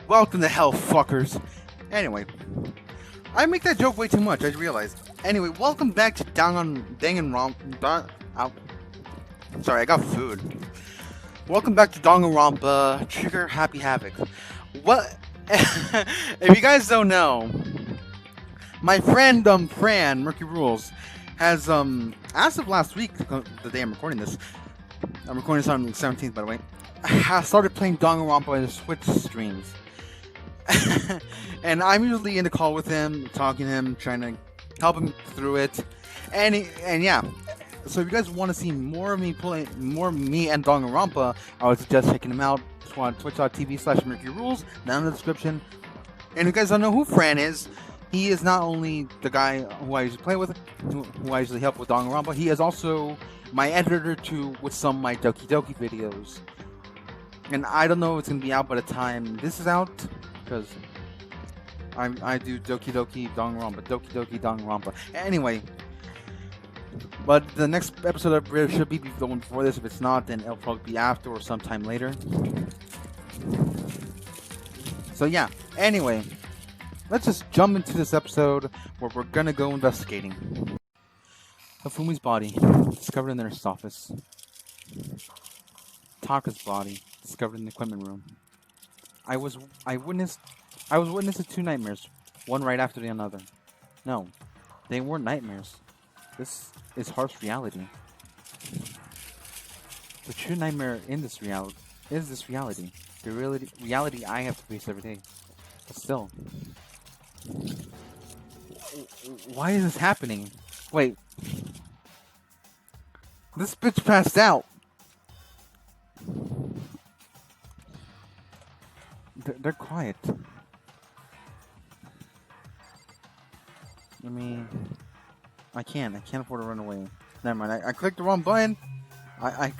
Welcome to hell, fuckers. Anyway, I make that joke way too much, I realized. Anyway, welcome back to Danganronpa. Sorry, I got food. Welcome back to Danganronpa, Trigger Happy Havoc. What? If you guys don't know, my friend Fran, Murky Rules, has as of last week, the day I'm recording this on the 17th, by the way, has started playing Danganronpa in his Switch streams. And I'm usually in the call with him, talking to him, trying to help him through it. And yeah. So if you guys want to see more of me playing, more of me and Danganronpa, I would suggest checking him out on twitch.tv/MercuryRules, down in the description. And if you guys don't know who Fran is, he is not only the guy who I usually play with, who I usually help with Danganronpa, he is also my editor too with some of my Doki Doki videos. And I don't know if it's going to be out by the time this is out, because I do Doki Doki Danganronpa. Anyway, but the next episode should be the one before this. If it's not, then it'll probably be after or sometime later. So yeah, anyway, let's just jump into this episode where we're gonna go investigating. Hafumi's body, discovered in the nurse's office. Taka's body, discovered in the equipment room. I was witness to two nightmares, one right after the other. No, they weren't nightmares. This is harsh reality. The true nightmare in this reality is this reality. The reality I have to face every day. But still, why is this happening? Wait, this bitch passed out. They're quiet. I mean, I can't afford to run away. Never mind. I clicked the wrong button. I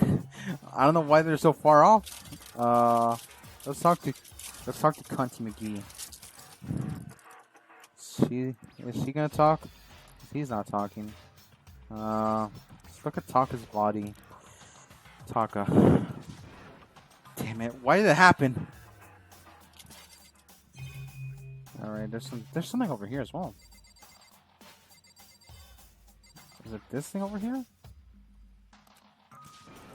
don't know why they're so far off. Let's talk to Conti McGee. Is she gonna talk? He's not talking. Let's look at Taka's body. Taka. Damn it! Why did it happen? All right, there's something over here as well. Is it this thing over here?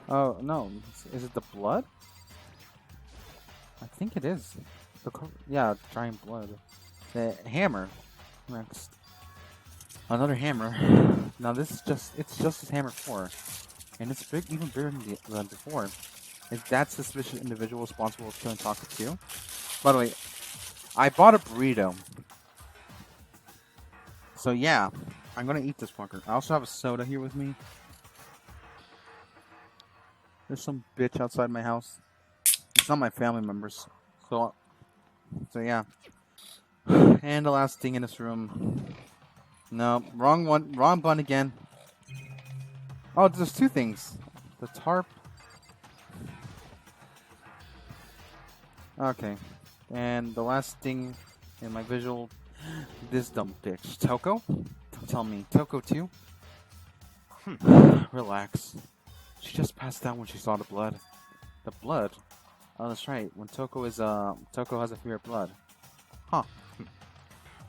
Oh, no. Is it the blood? I think it is. Yeah, giant blood. The hammer. Next. Another hammer. Now this is it's just as hammer 4. And it's even bigger than before. Is that suspicious individual responsible for killing Taka too? By the way, I bought a burrito. So yeah. I'm gonna eat this fucker. I also have a soda here with me. There's some bitch outside my house. It's not my family members. So yeah. And the last thing in this room. No, wrong one. Wrong button again. Oh, there's two things. The tarp. Okay. And the last thing in my visual. This dumb bitch. Toko? Don't tell me. Toko too? Relax. She just passed out when she saw the blood. The blood? Oh, that's right. When Toko has a fear of blood. Huh.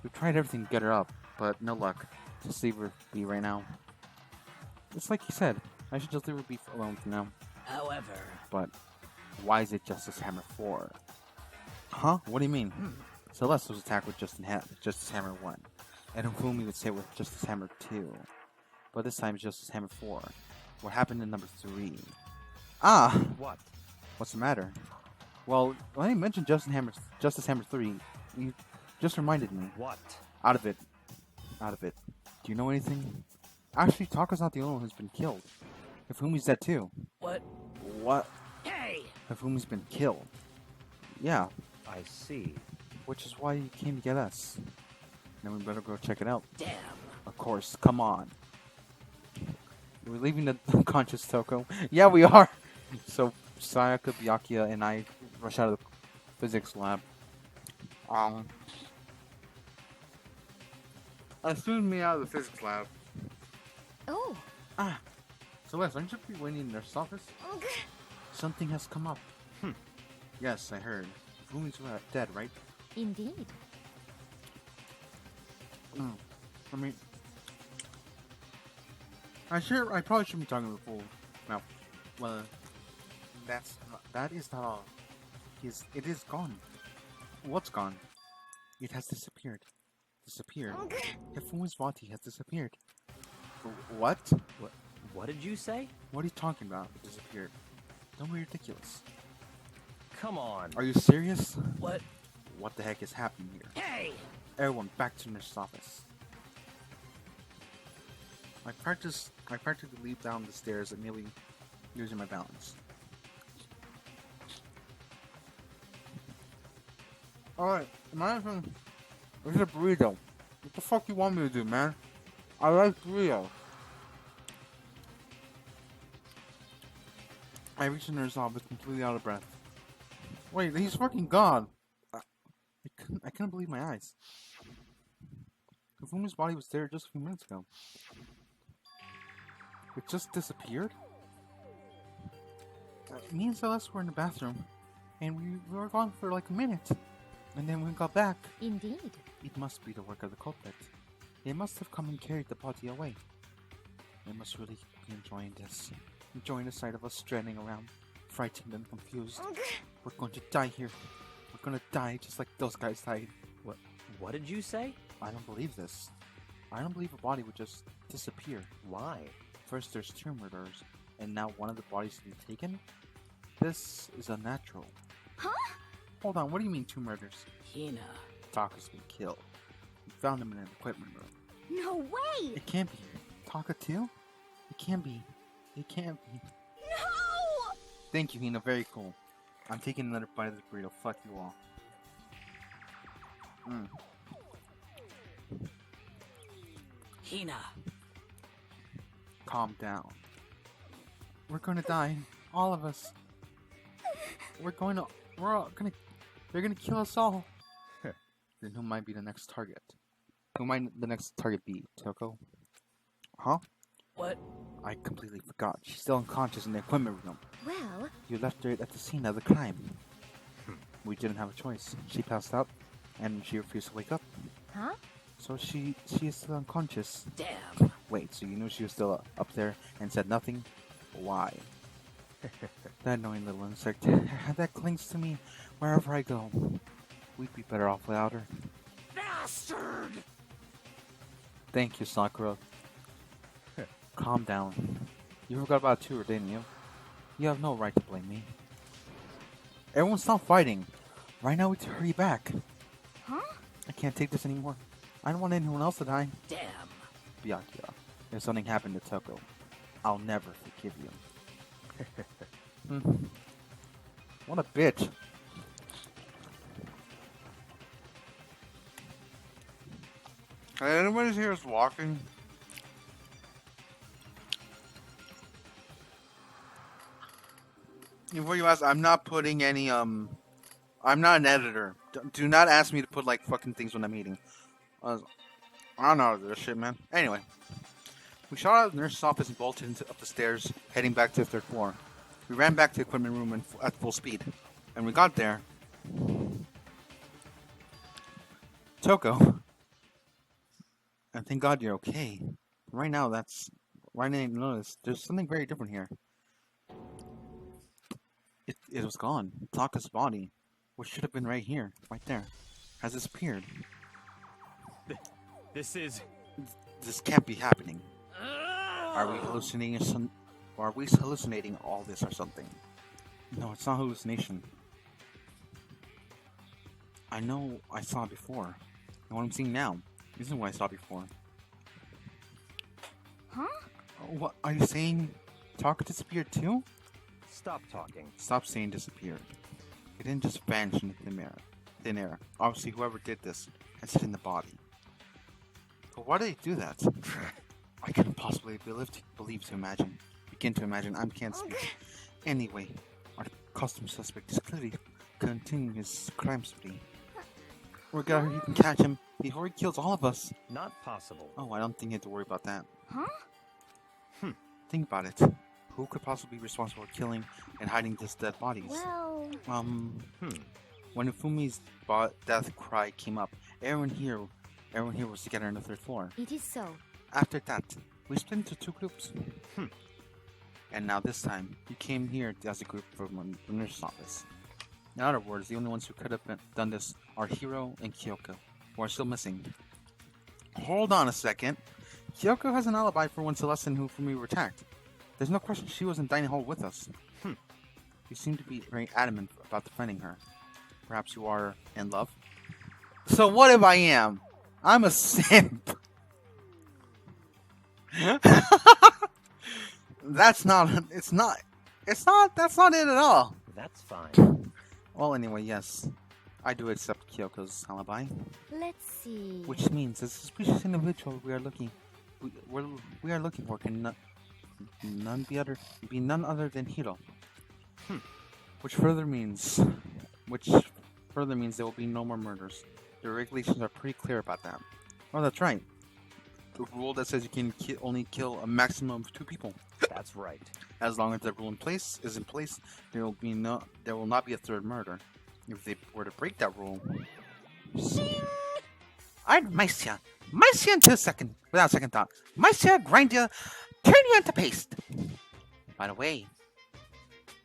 We've tried everything to get her up, but no luck. Just leave her be right now. It's like you said. I should just leave her be alone for now. However... But why is it Justice Hammer 4? Huh? What do you mean? Celeste was attacked with Justice Hammer 1. And Hifumi would say with Justice Hammer 2. But this time it's Justice Hammer 4. What happened in number 3? Ah! What? What's the matter? Well, when I mentioned Justice Hammer 3, you just reminded me. What? Out of it. Do you know anything? Actually, Taka's not the only one who's been killed. Hifumi's dead too. What? What? Hey! Hifumi's been killed. Yeah. I see. Which is why you came to get us. Then we better go check it out. Damn. Of course, come on. We're leaving the unconscious Toko. Yeah, we are. So Sayaka, Byakuya, and I rush out of the physics lab. Soon me out of the physics lab. Oh. Celeste, aren't you be waiting in their office? Something has come up. Yes, I heard. Fumi's dead, right? Indeed. I mean, I probably shouldn't be talking to full. No, well, that is not all. It is gone. What's gone? It has disappeared. Disappeared. Hifumi's body has disappeared. What? What did you say? What are you talking about? It disappeared. Don't be ridiculous. Come on. Are you serious? What? What the heck is happening here? Hey! Everyone back to nurse's office. I practically leap down the stairs and nearly losing my balance. Alright, this is a burrito. What the fuck you want me to do, man? I like burrito. I reached the nurse's office completely out of breath. Wait, he's fucking gone. I couldn't believe my eyes. Kafumi's body was there just a few minutes ago. It just disappeared? Me and Celeste were in the bathroom, and we were gone for like a minute. And then when we got back... Indeed. It must be the work of the culprit. They must have come and carried the body away. They must really be enjoying this. Enjoying the sight of us stranding around, frightened and confused. We're going to die here. We're gonna die just like those guys died. What did you say? I don't believe this. I don't believe a body would just disappear. Why? First there's 2 murders, and now one of the bodies to be taken? This is unnatural. Huh? Hold on, what do you mean 2 murders? Hina. Taka's been killed. We found him in an equipment room. No way! It can't be. Taka too? It can't be. It can't be. No! Thank you, Hina. Very cool. I'm taking another bite of the burrito. Fuck you all. Hina. Calm down. We're gonna die. All of us. They're gonna kill us all. Then who might be the next target? Who might the next target be? Toko? Huh? What? I completely forgot. She's still unconscious in the equipment room. Well... You left her at the scene of the crime. We didn't have a choice. She passed out, and she refused to wake up. Huh? So she is still unconscious. Damn. Wait, so you knew she was still up there and said nothing? Why? That annoying little insect. That clings to me wherever I go. We'd be better off without her. Bastard! Thank you, Sakura. Calm down. You forgot about Tour, didn't you? You have no right to blame me. Everyone stop fighting. Right now we have to hurry back. Huh? I can't take this anymore. I don't want anyone else to die. Damn. Byakuya, if something happened to Toko, I'll never forgive you. What a bitch. Anybody here is walking? Before you ask, I'm not putting any, I'm not an editor. Do not ask me to put, like, fucking things when I'm eating. I don't know this shit, man. Anyway. We shot out of the nurse's office and bolted up the stairs, heading back to the 3rd floor. We ran back to the equipment room at full speed. And we got there. Toko. And thank God you're okay. Right now, right now you notice, there's something very different here. It was gone. Taka's body, which should have been right here, right there, has disappeared. This can't be happening. Are we hallucinating all this or something? No, it's not hallucination. I know I saw it before. And what I'm seeing now isn't what I saw before. Huh? What are you saying? Taka disappeared too? Stop talking. Stop saying disappeared. It didn't just vanish into thin air. Obviously, whoever did this has hidden the body. But why did they do that? I couldn't possibly begin to imagine. I can't speak. Anyway, our custom suspect is clearly continuing his crime spree. We're gonna you can catch him before he kills all of us. Not possible. Oh, I don't think you have to worry about that. Huh? Think about it. Who could possibly be responsible for killing and hiding these dead bodies? Well... When Ufumi's death cry came up, everyone here was together on the third floor. It is so. After that, we split into two groups. Hmm. And now this time, you came here as a group from the nurse's office. In other words, the only ones who could have done this are Hiro and Kyoko, who are still missing. Hold on a second. Kyoko has an alibi for when Celeste and Ufumi were attacked. There's no question she was in dining hall with us. You seem to be very adamant about defending her. Perhaps you are in love? So what if I am? I'm a simp. That's not it at all. That's fine. Well, anyway, yes. I do accept Kyoko's alibi. Let's see. Which means the suspicious individual we are looking for can be none other than Hiro. Which further means there will be no more murders. The regulations are pretty clear about that. Oh, that's right. The rule that says you can only kill a maximum of 2 people. That's right. As long as the rule is in place, there will not be a third murder. If they were to break that rule, I'd mice ya into without second thought. Mice ya, grind ya, turn you into paste. By the way,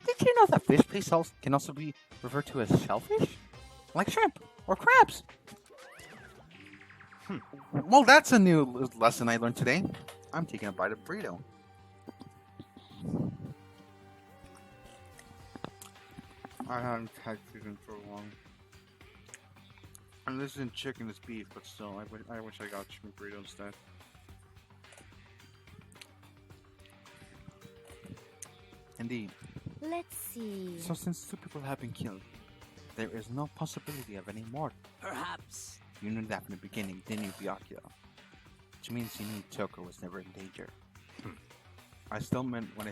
did you know that fish paste can also be referred to as shellfish, like shrimp or crabs? Well, that's a new lesson I learned today. I'm taking a bite of burrito. I haven't had chicken for long. And this isn't chicken, it's beef, but still, I wish I got chicken burrito instead. Indeed. Let's see. So since 2 people have been killed, there is no possibility of any more. Perhaps. You knew that from the beginning, didn't you, Byakuya? Which means you knew Kyoko was never in danger. I still meant it when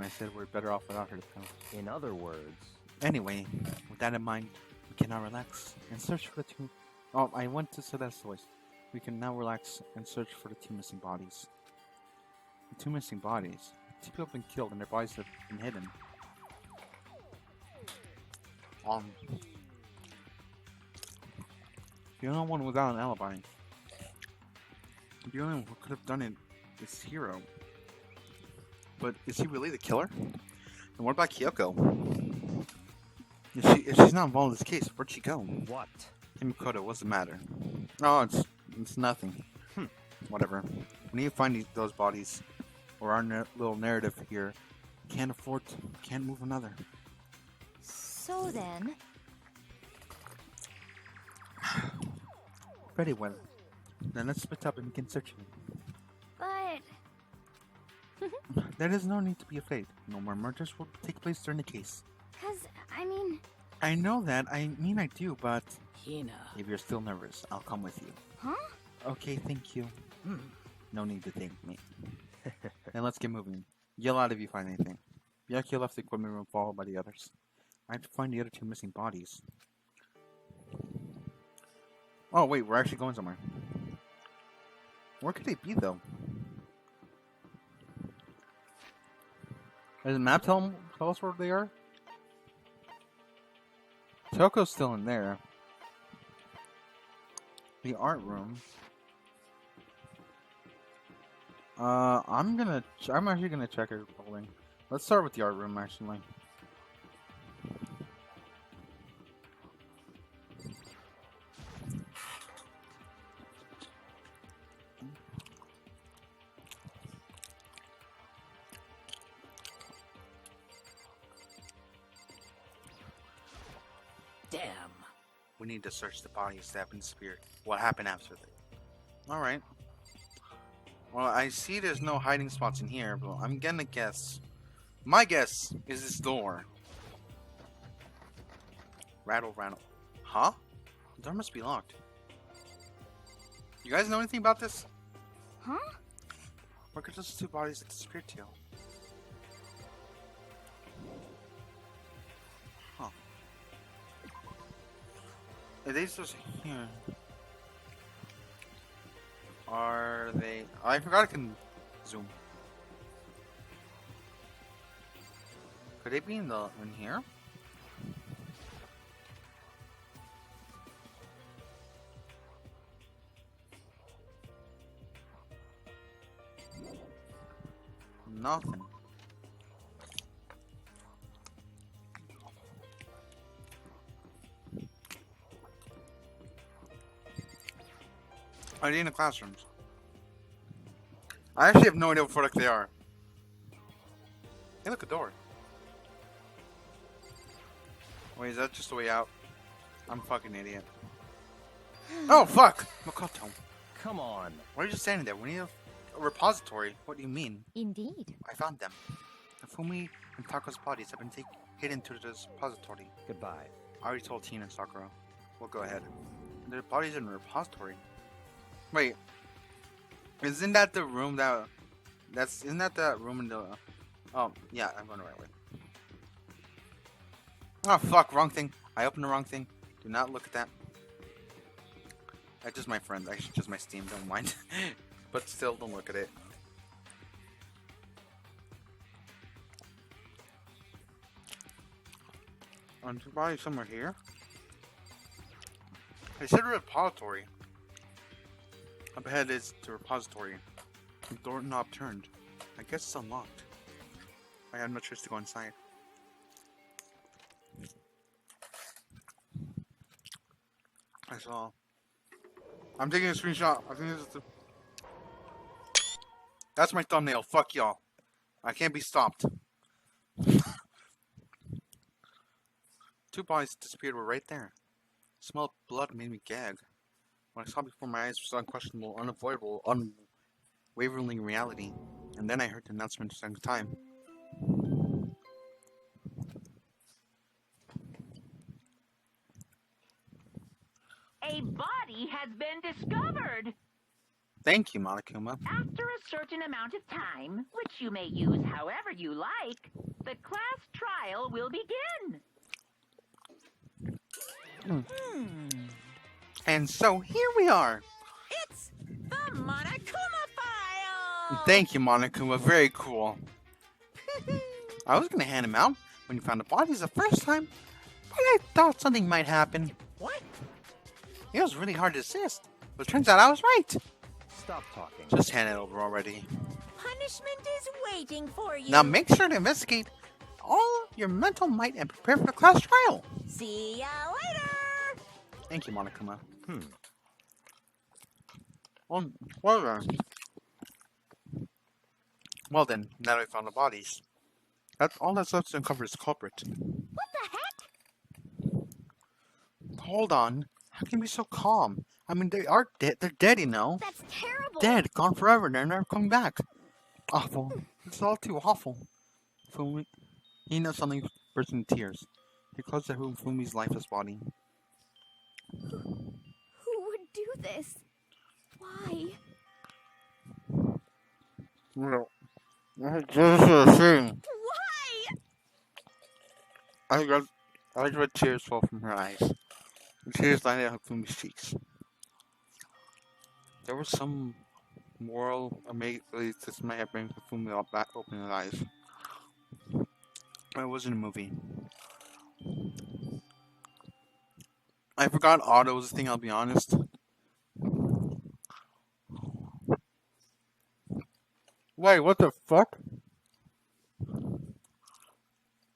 I said we're better off without her to come. In other words. Anyway, with that in mind, we can now relax and search for the 2. Oh, I went to Celeste's voice. We can now relax and search for the 2 missing bodies. The 2 missing bodies. 2 people have been killed and their bodies have been hidden. The only one without an alibi. The only one who could have done it is Hiro. But is he really the killer? And what about Kyoko? If she's not involved in this case, where'd she go? What? Hey Makoto, what's the matter? Oh, it's nothing. Whatever. We need to find those bodies, or our little narrative here can't move another. So then. Very well. Then let's split up and begin searching. But. There is no need to be afraid. No more murders will take place during the case. I know that. I do, but... Hina. If you're still nervous, I'll come with you. Huh? Okay, thank you. No need to thank me. Then let's get moving. Yell out if you find anything. Byakuya left the equipment room followed by the others. I have to find the other 2 missing bodies. Oh wait, we're actually going somewhere. Where could they be though? Does the map tell us where they are? Choco's still in there. The art room. I'm actually gonna check her building. Let's start with the art room actually. Damn. We need to search the bodies that have been disappeared. What happened after that? Alright. Well, I see there's no hiding spots in here, but I'm gonna guess. My guess is this door. Rattle, rattle. Huh? The door must be locked. You guys know anything about this? Huh? Where could those 2 bodies have disappeared to? Huh. Are they just here? Are they... I forgot I can zoom. Could they be in here? Nothing. Are they in the classrooms? I actually have no idea what product they are. Hey, look, a door. Wait, is that just the way out? I'm a fucking idiot. Oh, fuck! Makoto. Come on. Why are you just standing there? We need a repository. What do you mean? Indeed. I found them. Fumi and Tako's bodies have been hidden to this repository. Goodbye. I already told Tina and Sakura. We'll go ahead. Their bodies in a repository. Wait. Isn't that the room isn't that the room in the... Oh, yeah, I'm going the right way. Oh, fuck, wrong thing. I opened the wrong thing. Do not look at that. That's just my friend. Actually, just my Steam. Don't mind. But still, don't look at it. There's probably somewhere here. They said repository. Up ahead is the repository. The door knob turned. I guess it's unlocked. I had no choice to go inside. I saw. I'm taking a screenshot. I think this is the. That's my thumbnail. Fuck y'all. I can't be stopped. Two bodies disappeared were right there. The smell of blood made me gag. What I saw before my eyes was unquestionable, unavoidable, unwavering reality. And then I heard the announcement a second time. A body has been discovered. Thank you, Monokuma. After a certain amount of time, which you may use however you like, the class trial will begin. And so here we are. It's the Monokuma file. Thank you, Monokuma. Very cool. I was gonna hand him out when you found the bodies the first time, but I thought something might happen. What? It was really hard to resist, but it turns out I was right. Stop talking. Just hand it over already. Punishment is waiting for you. Now make sure to investigate all your mental might and prepare for the class trial. See ya later. Thank you, Monokuma. Well then, now that we found the bodies, that's all that's left to uncover is the culprit. What the heck? Hold on. How can you be so calm? I mean, they are dead. They're dead, you know. That's terrible. Dead, gone forever. They're never coming back. Awful. It's all too awful. Fumi, he knows something burst into tears. He closed to Fumi's lifeless body. Who would do this? Why? No. This is a thing. Why? I read tears fall from her eyes. The tears landed on Fumi's cheeks. There was some moral amazing this might have been Fumi back opening his eyes. It wasn't a movie. I forgot auto was a thing, I'll be honest. Wait, what the fuck?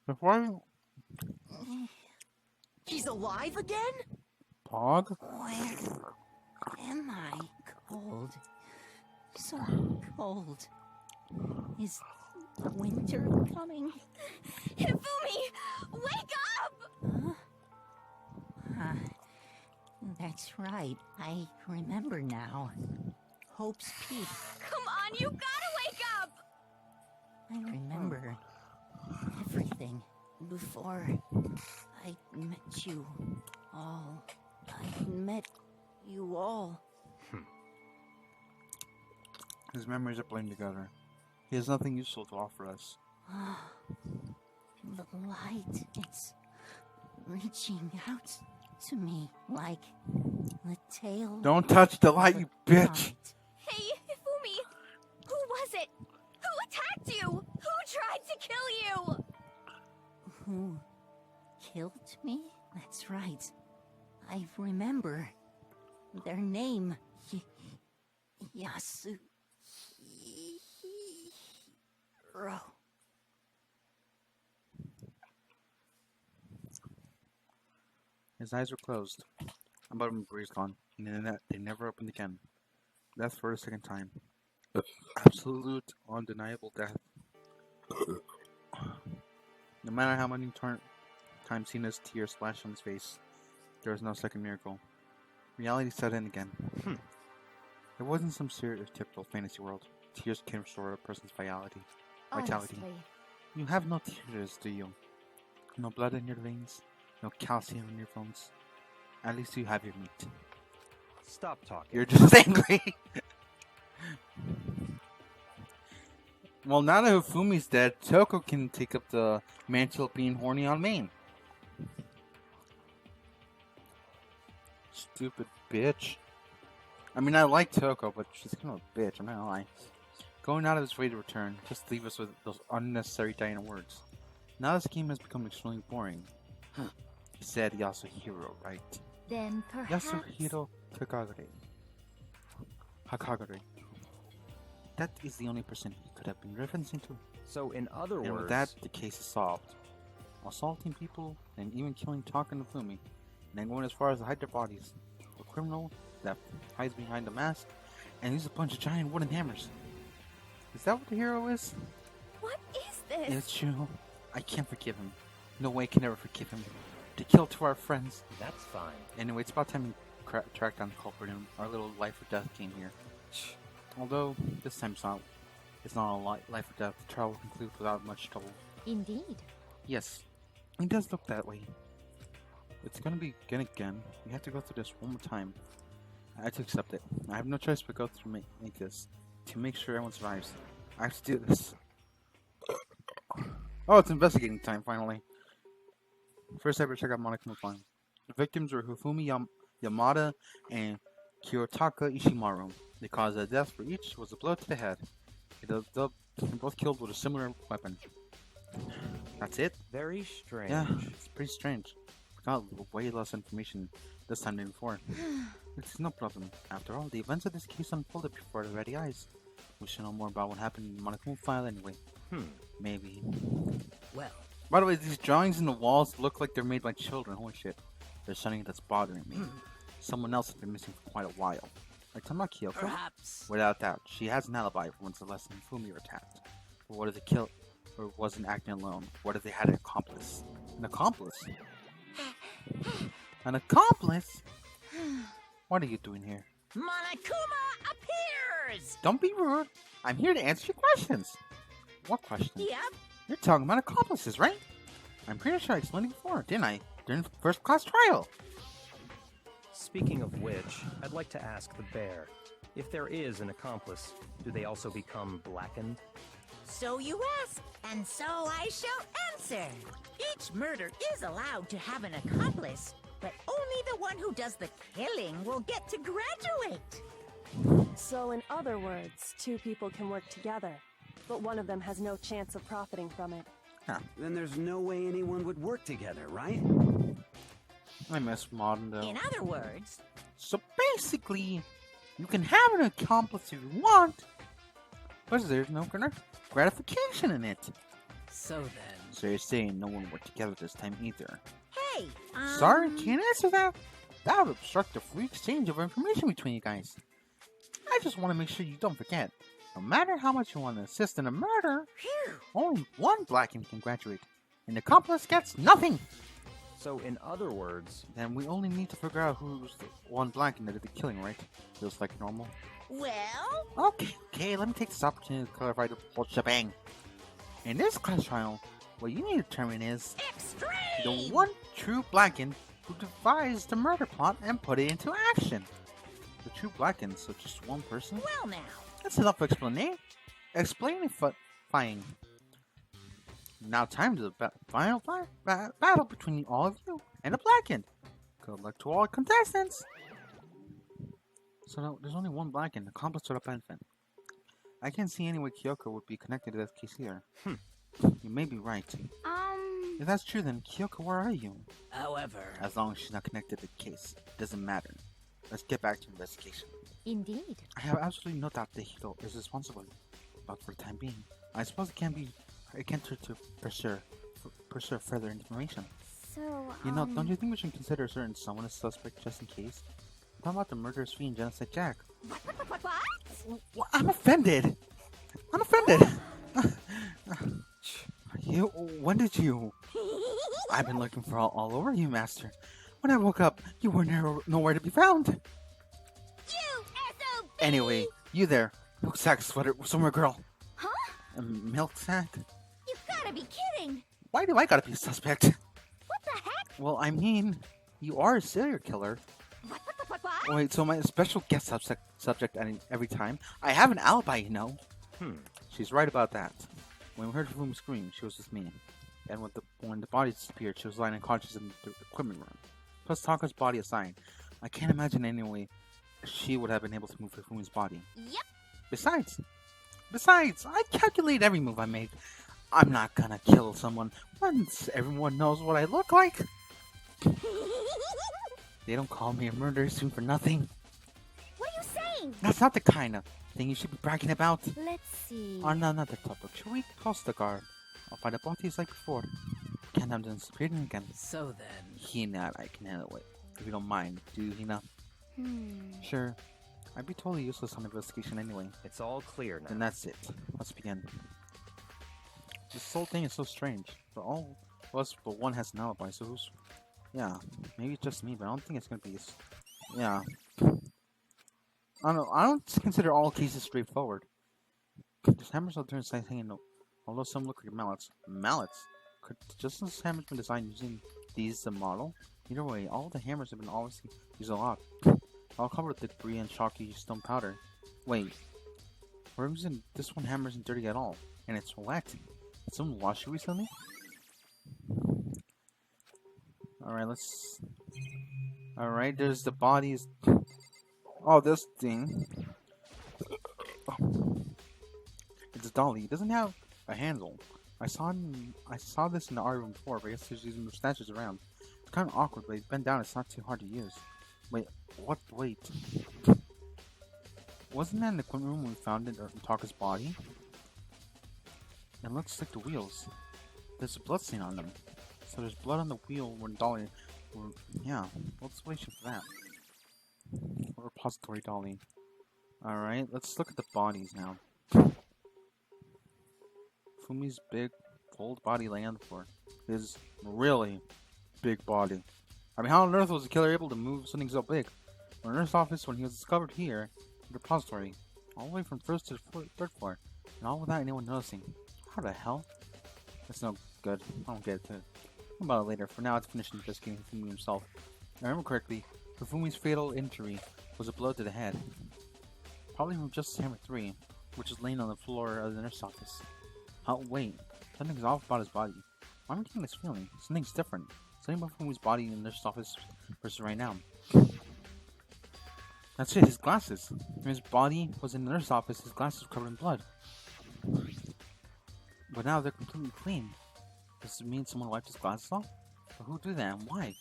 Before He's alive again? Pog? Where am I? Cold. So cold. Is winter coming? Hifumi, wake up! That's right. I remember now. Hope's Peak. Come on, you gotta wake up! I remember everything before I met you all. I met you all. His memories are blending together. He has nothing useful to offer us. The light, it's reaching out to me like the tail. Don't touch the light, you bitch! Hey, Hifumi! Who was it? Who attacked you? Who tried to kill you? Who killed me? That's right. I remember their name. Yasu. Bro. His eyes were closed, but him breathed on, and then they never opened again. Death for the second time. Absolute, undeniable death. No matter how many times Cena's tears splashed on his face, there was no second miracle. Reality set in again. It wasn't some stereotypical fantasy world. Tears can restore a person's vitality. Honestly. You have no tears, do you? No blood in your veins, no calcium in your bones. At least you have your meat. Stop talking. You're just angry. Well, now that Hifumi's dead, Toko can take up the mantle of being horny on main. Stupid bitch. I mean, I like Toko, but she's kind of a bitch, I'm not gonna lie. Going out of his way to return, just leave us with those unnecessary dying words. Now this game has become extremely boring. He said Yasuhiro, right? Then perhaps... Yasuhiro Takagare. Hakagare. That is the only person he could have been referencing to. So, in other And words, with that, the case is solved. Assaulting people, and even killing Taka and Fumi, and then going as far as to hide their bodies. The criminal that hides behind the mask, and uses a bunch of giant wooden hammers. Is that what the hero is? What is this? It's true. I can't forgive him. No way I can ever forgive him. To kill two of our friends. that's fine. Anyway, it's about time we track down the culprit in our little life or death game here. Although, this time it's not a life or death. The trial will conclude without much trouble. Indeed. Yes, it does look that way. It's gonna begin again. We have to go through this one more time. I have to accept it. I have no choice but go through make this. To make sure everyone survives. I have to do this. Oh, it's investigating time, finally. First, I better check out Monica Mufan. The victims were Hifumi Yamada and Kiyotaka Ishimaru. The cause of death for each was a blow to the head. They were both killed with a similar weapon. That's it? Very strange. Yeah, it's pretty strange. We got way less information this time than before. It's no problem. After all, the events of this case unfolded before our very eyes. We should know more about what happened in Monica file anyway. Maybe. Well, By the way, these drawings in the walls look like they're made by children. Holy shit. There's something that's bothering me. Someone else has been missing for quite a while. Are you talking about Kyoko? perhaps. Without doubt, she has an alibi for when Celeste and Fumi were attacked. But what if the kill or wasn't acting alone? What if they had an accomplice? An accomplice? An accomplice? What are you doing here? Monokuma appears! Don't be rude. I'm here to answer your questions. What questions? Yep. You're talking about accomplices, right? I'm pretty sure I explained it before, didn't I? During the first class trial. Speaking of which, I'd like to ask the bear, if there is an accomplice, do they also become blackened? So you ask, and so I shall answer. Each murder is allowed to have an accomplice, but only the one who does the killing will get to graduate. So in other words, two people can work together, but one of them has no chance of profiting from it. Then there's no way anyone would work together, right? I miss modern though. In other words, So basically, you can have an accomplice if you want, but there's no gratification in it. so then... So you're saying no one worked together this time either? Hey, Sorry, can't answer that. That would obstruct the free exchange of information between you guys. I just want to make sure you don't forget. No matter how much you want to assist in a murder, Phew. only one blackened can graduate. An accomplice gets nothing. So, in other words, Then we only need to figure out who's the one blackened that did the killing, right? Feels like normal. Well, Okay, let me take this opportunity to clarify the whole shebang. In this class trial, what you need to determine is extreme! the one true blackened who devised the murder plot and put it into action. The true blackened, so just one person? Well now, That's enough explanation. Explainifying. Now time to the final battle between all of you and the blackened. Good luck to all contestants. So no, there's only one blackened, accomplice to the benefit. I can't see any way Kyoko would be connected to this case here. You may be right. If that's true, then Kyoko, where are you? however... As long as she's not connected to the case, it doesn't matter. Let's get back to investigation. Indeed. I have absolutely no doubt that Hiro is responsible, but for the time being, I suppose it can't hurt to pursue further information. So, You know, don't you think we should consider a certain someone as suspect just in case? How about the murderous fiend Genocide Jack? What? I'm offended! I'm offended! When did you? I've been looking for all over you, Master. When I woke up, you were nowhere to be found. You SOB! Anyway, you there, milk sack sweater somewhere girl. Huh? A milk sack? You gotta be kidding! Why do I gotta be a suspect? What the heck? Well, I mean, you are a serial killer. What? Wait, so my special guest subject every time? I have an alibi, you know. She's right about that. When we heard Fumi scream, she was with me. And when the body disappeared, she was lying unconscious in the equipment room. Plus Taka's body aside, I can't imagine anyway she would have been able to move Fumi's body. Yep. Besides, I calculate every move I make. I'm not gonna kill someone once everyone knows what I look like. They don't call me a murderer soon for nothing. What are you saying? That's not the kind of thing you should be bragging about. Let's see. On another topic, shall we cross the guard? I'll find the bodies like before. Can't have them disappearing again. So then... Hina, I can handle it. If you don't mind, do you, Hina? Sure. I'd be totally useless on investigation anyway. It's all clear now. Then that's it. Let's begin. This whole thing is so strange. For all of us, but one has an alibi, so who's... Yeah, maybe it's just me, but I don't think it's gonna be... Yeah. I don't consider all cases straightforward. These hammers are turn sides hanging low, although some look like mallets. Mallets? Could just this hammer's been designed using these as a model? Either way, all the hammers have been obviously used a lot. All covered with debris and chalky stone powder. Wait. For reason this one hammer isn't dirty at all, and it's wet. Did someone wash it recently? Alright, let's... Alright, there's the bodies. Oh, this thing. It's a dolly. It doesn't have a handle. I saw this in the art room before, but I guess there's using the statues around. It's kind of awkward, but bend down, it's not too hard to use. Wait, what? Wait. Wasn't that in the equipment room when we found it, or Taka's body? It looks like the wheels. There's a blood stain on them. So there's blood on the wheel when dolly... yeah, what's the explanation for that? Repository dolly. Alright, let's look at the bodies now. Fumi's big, cold body laying on the floor. His really big body. I mean, how on earth was the killer able to move something so big? We're in Earth's office when he was discovered here, in the repository, all the way from first to the third floor, and all without anyone noticing. How the hell? That's no good. I don't get it. Think about it later. For now, it's finished investigating Fumi himself. If I remember correctly, Fumi's fatal injury was a blow to the head. Probably from Justice Hammer 3, which is laying on the floor of the nurse's office. Oh, wait. Something's off about his body. Why am I getting this feeling? Something's different. Something about Fumi's body in the nurse's office versus right now. That's it, his glasses. When his body was in the nurse's office, his glasses were covered in blood. But now they're completely clean. Does it mean someone wiped his glasses off? Or who did that and why?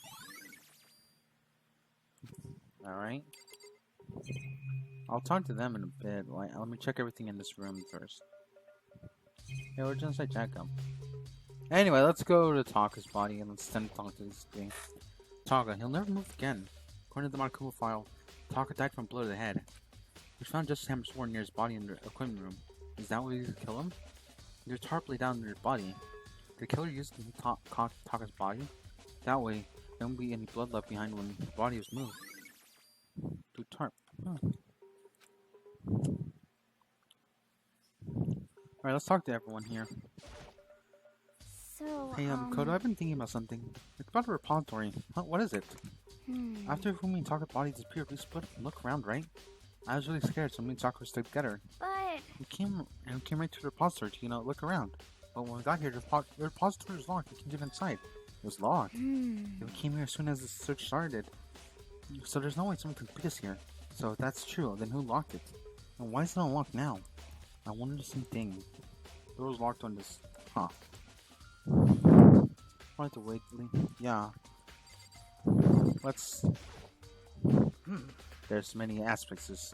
Alright. I'll talk to them in a bit. Let me check everything in this room first. Yeah, we're just like Jack up. Anyway, let's go to Taka's body and let's then talk to this thing. Taka, he'll never move again. According to the Markuba file, Taka died from a blow to the head. We found Justice Hammer's sword near his body in the equipment room. Is that what we used to kill him? There's tarp laid down near his body. The killer used Taka's body? That way, there won't be any blood left behind when the body was moved. Through tarp. Alright, let's talk to everyone here. So, Hey, Kodo, I've been thinking about something. It's about a repository. What is it? After Fumi and Taka's body disappeared, we split and looked around, right? I was really scared, so me and Sakura stayed together. But... We came right to the repository to, look around. But when we got here, the repository was locked. We can't get inside. It was locked. We came here as soon as the search started. So there's no way someone could beat us here. So if that's true, then who locked it? And why is it unlocked now? I wonder the same thing. The door was locked on this. Huh. I'll have to wait. Yeah. Let's... There's many aspects to this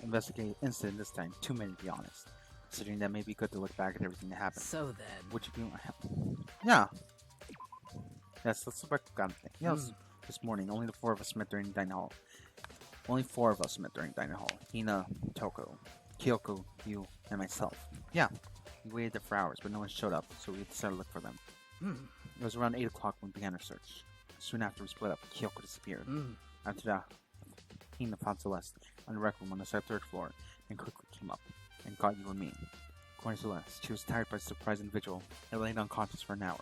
investigate incident this time. Too many, to be honest. considering that may be good to look back at everything that happened. So then, Would you be? Yeah. Yes, let's look back at the thing. Yes, this morning, only the four of us met during dining hall. Only four of us met during dining hall. Hina, Toko, Kyoko, you, and myself. Yeah. We waited there for hours, but no one showed up, so we decided to look for them. It was around 8 o'clock when we began our search. Soon after we split up, Kyoko disappeared. After that, Hina found Celeste on the rec room on the third floor and quickly came up and got you and me. According to Celeste, she was tired by the surprise individual and laid unconscious for an hour.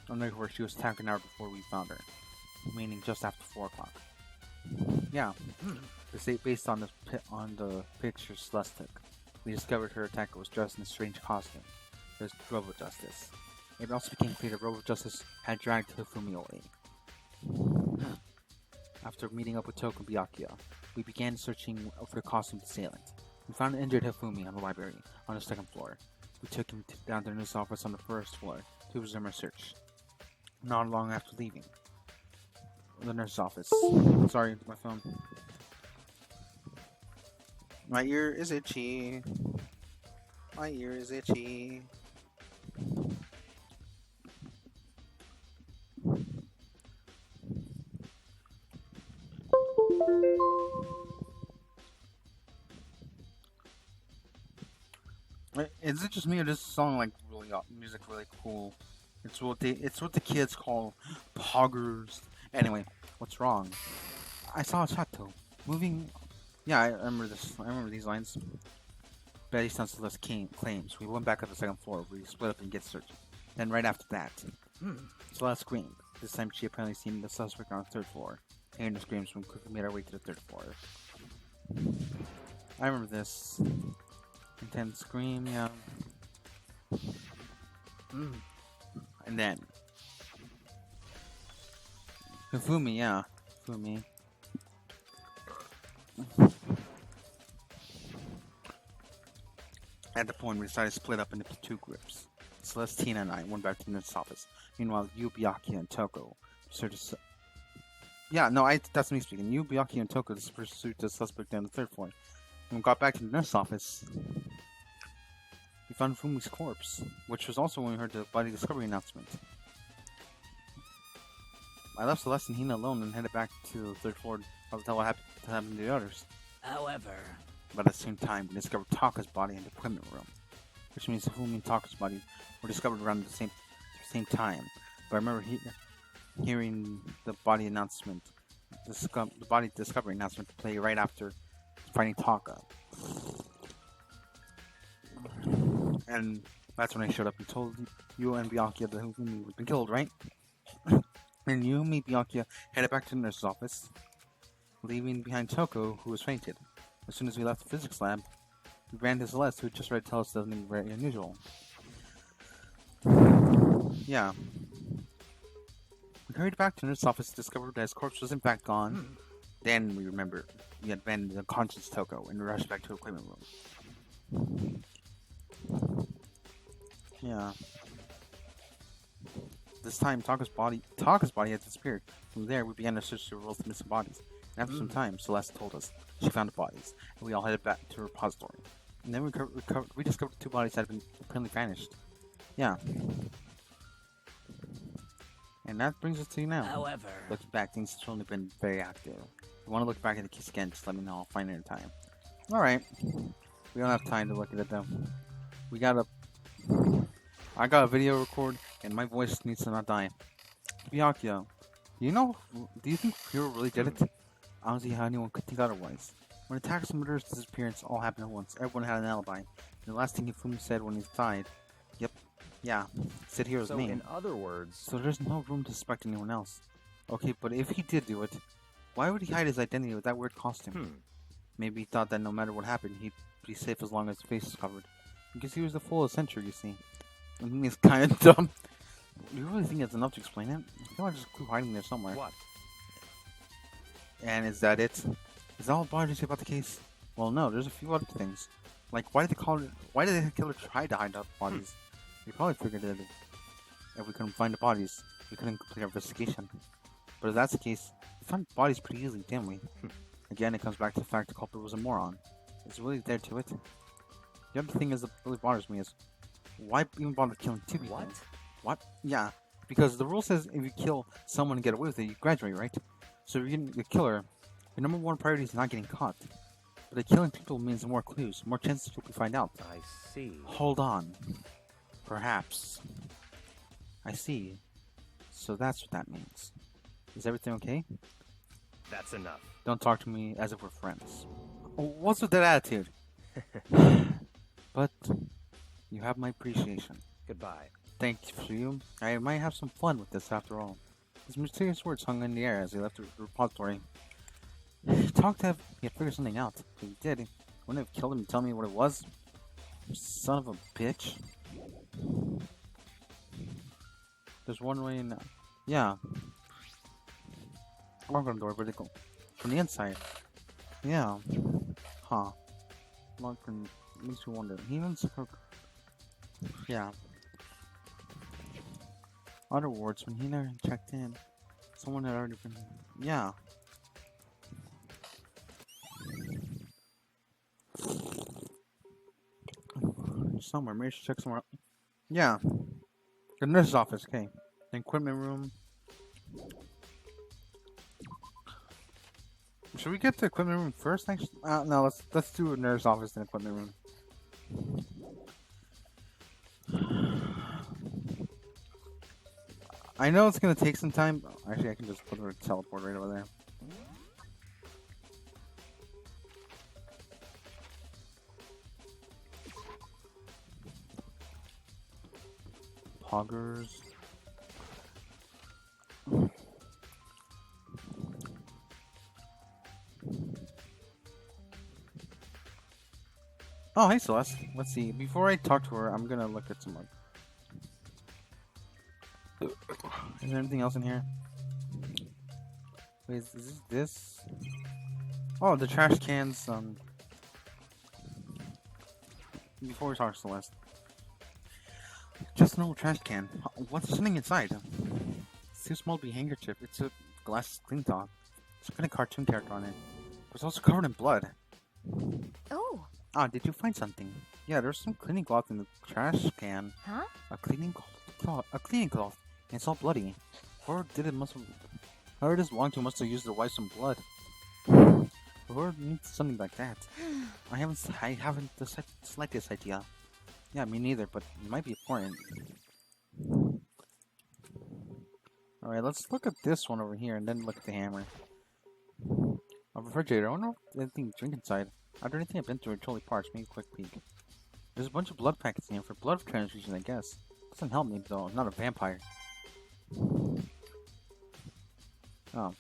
On the where she was attacked an hour before we found her, meaning just after 4 o'clock. Yeah, based on the picture Celeste took, we discovered her attacker was dressed in a strange costume. It was Robo Justice. It also became clear that Robo Justice had dragged Hifumi away. After meeting up with Toko and Byakuya, we began searching for the costumed assailant. We found an injured Hifumi on the library on the second floor. We took him down to the news office on the first floor to resume our search. Not long after leaving the nurse's office. Sorry, my phone. My ear is itchy. My ear is itchy. Is it just me or this song like really music really cool? It's what the kids call poggers. Anyway, what's wrong? I saw a Chateau moving. Yeah, I remember this. I remember these lines. Betty Celeste claims we went back up the second floor. We split up and get searching. Then right after that, Celeste screamed. This time she apparently seen the suspect on the third floor. Hearing the screams, we quickly made our way to the third floor. I remember this. Intense scream, yeah. And then Hifumi, yeah. Hifumi. At the point, we decided to split up into two groups. Celestina and I went back to the nurse's office. Meanwhile, you, Byakuya, and Toko searched. Yeah, no, that's me speaking. You, Byakuya, and Toko pursued the suspect down the third floor. When we got back to the nurse's office, we found Fumi's corpse, which was also when we heard the body discovery announcement. I left Celeste and Hina alone and headed back to the third floor to tell what happened to the others. however, But at the same time, we discovered Taka's body in the equipment room, which means Hifumi and Taka's body were discovered around the same time. But I remember hearing the body announcement, the body discovery announcement play right after finding Taka. And that's when I showed up and told you and Byakuya that Hifumi had been killed, right? And you, me, Byakuya headed back to the nurse's office, leaving behind Toko, who was fainted. As soon as we left the physics lab, we ran to Celeste, who just tried to tell us something very unusual. Yeah. We hurried back to the nurse's office and discovered that his corpse was in fact gone. Then we remembered we had abandoned the unconscious Toko and rushed back to the equipment room. Yeah. This time, Taka's body had disappeared. From there, we began to search for both missing bodies. And after some time, Celeste told us she found the bodies, and we all headed back to her repository. And then we discovered 2 bodies that had been apparently vanished. Yeah. And that brings us to you now. however, Looking back, things have certainly been very active. If you want to look back at the case again, just let me know. I'll find it in time. Alright. We don't have time to look at it though. I got a video record, and my voice needs to not die. Byakuya, do you think Hiro really did it? I don't see how anyone could think otherwise. When attacks and murders disappearance all happened at once, everyone had an alibi. And the last thing Hifumi said when he died, said Hiro's So, name. in other words, So there's no room to suspect anyone else. Okay, but if he did do it, why would he hide his identity with that weird costume? Maybe he thought that no matter what happened, he'd be safe as long as his face was covered. Because he was the full Accenture, you see. I think it's kind of dumb. Do you really think it's enough to explain it? I feel like there's a clue hiding there somewhere. what? And is that it? Is that all Bard to say about the case? Well, no, there's a few other things. Like, why did the killer try to hide the bodies? They probably figured that if we couldn't find the bodies, we couldn't complete our investigation. But if that's the case, we found bodies pretty easily, didn't we? Again, it comes back to the fact the culprit was a moron. Is really there to it? The other thing is that really bothers me is, why even bother killing 2 people? What? What? Yeah, because the rule says if you kill someone and get away with it, you graduate, right? So if you're the killer, your number one priority is not getting caught. But killing people means more clues, more chances you'll find out. I see. Hold on. Perhaps. I see. So that's what that means. Is everything okay? That's enough. Don't talk to me as if we're friends. What's with that attitude? But you have my appreciation. Goodbye. Thank you for you. I might have some fun with this after all. His mysterious words hung in the air as he left the repository. Talked to him, he had figured something out. If he did, he wouldn't have killed him and tell me what it was. Son of a bitch. There's one way in. Yeah. I'm gonna door vertical. From the inside. Yeah. Huh. Lock from makes you wonder. He even spoke. Yeah. Other words, when he never checked in, someone had already been. Yeah. Somewhere, maybe I should check somewhere. Yeah. The nurse's office, okay. The equipment room. Should we get to the equipment room first? Actually, no. Let's do a nurse's office and equipment room. I know it's gonna take some time. Actually, I can just put a teleport right over there. Poggers. Oh, hey Celeste. Let's see. Before I talk to her, I'm gonna look at some. Is there anything else in here? Wait, is this? Oh, the trash cans. Before we talk to Celeste, just an old trash can. What's sitting inside? It's too small to be a handkerchief. It's a glass clean top. It's got a cartoon character on it. It's also covered in blood. Oh. Ah, did you find something? Yeah, there's some cleaning cloth in the trash can. Huh? A cleaning cloth. A cleaning cloth. And it's all bloody. Whoever did it must have. Whoever this belonged to must have used to wipe some blood. Whoever needs something like that. I haven't the slightest idea. Yeah, me neither, but it might be important. Alright, let's look at this one over here and then look at the hammer. A refrigerator. I wonder if there's anything to drink inside. After anything I've been through, it totally parched. Maybe a quick peek. There's a bunch of blood packets in here for blood transfusion, I guess. Doesn't help me though, I'm not a vampire. Oh.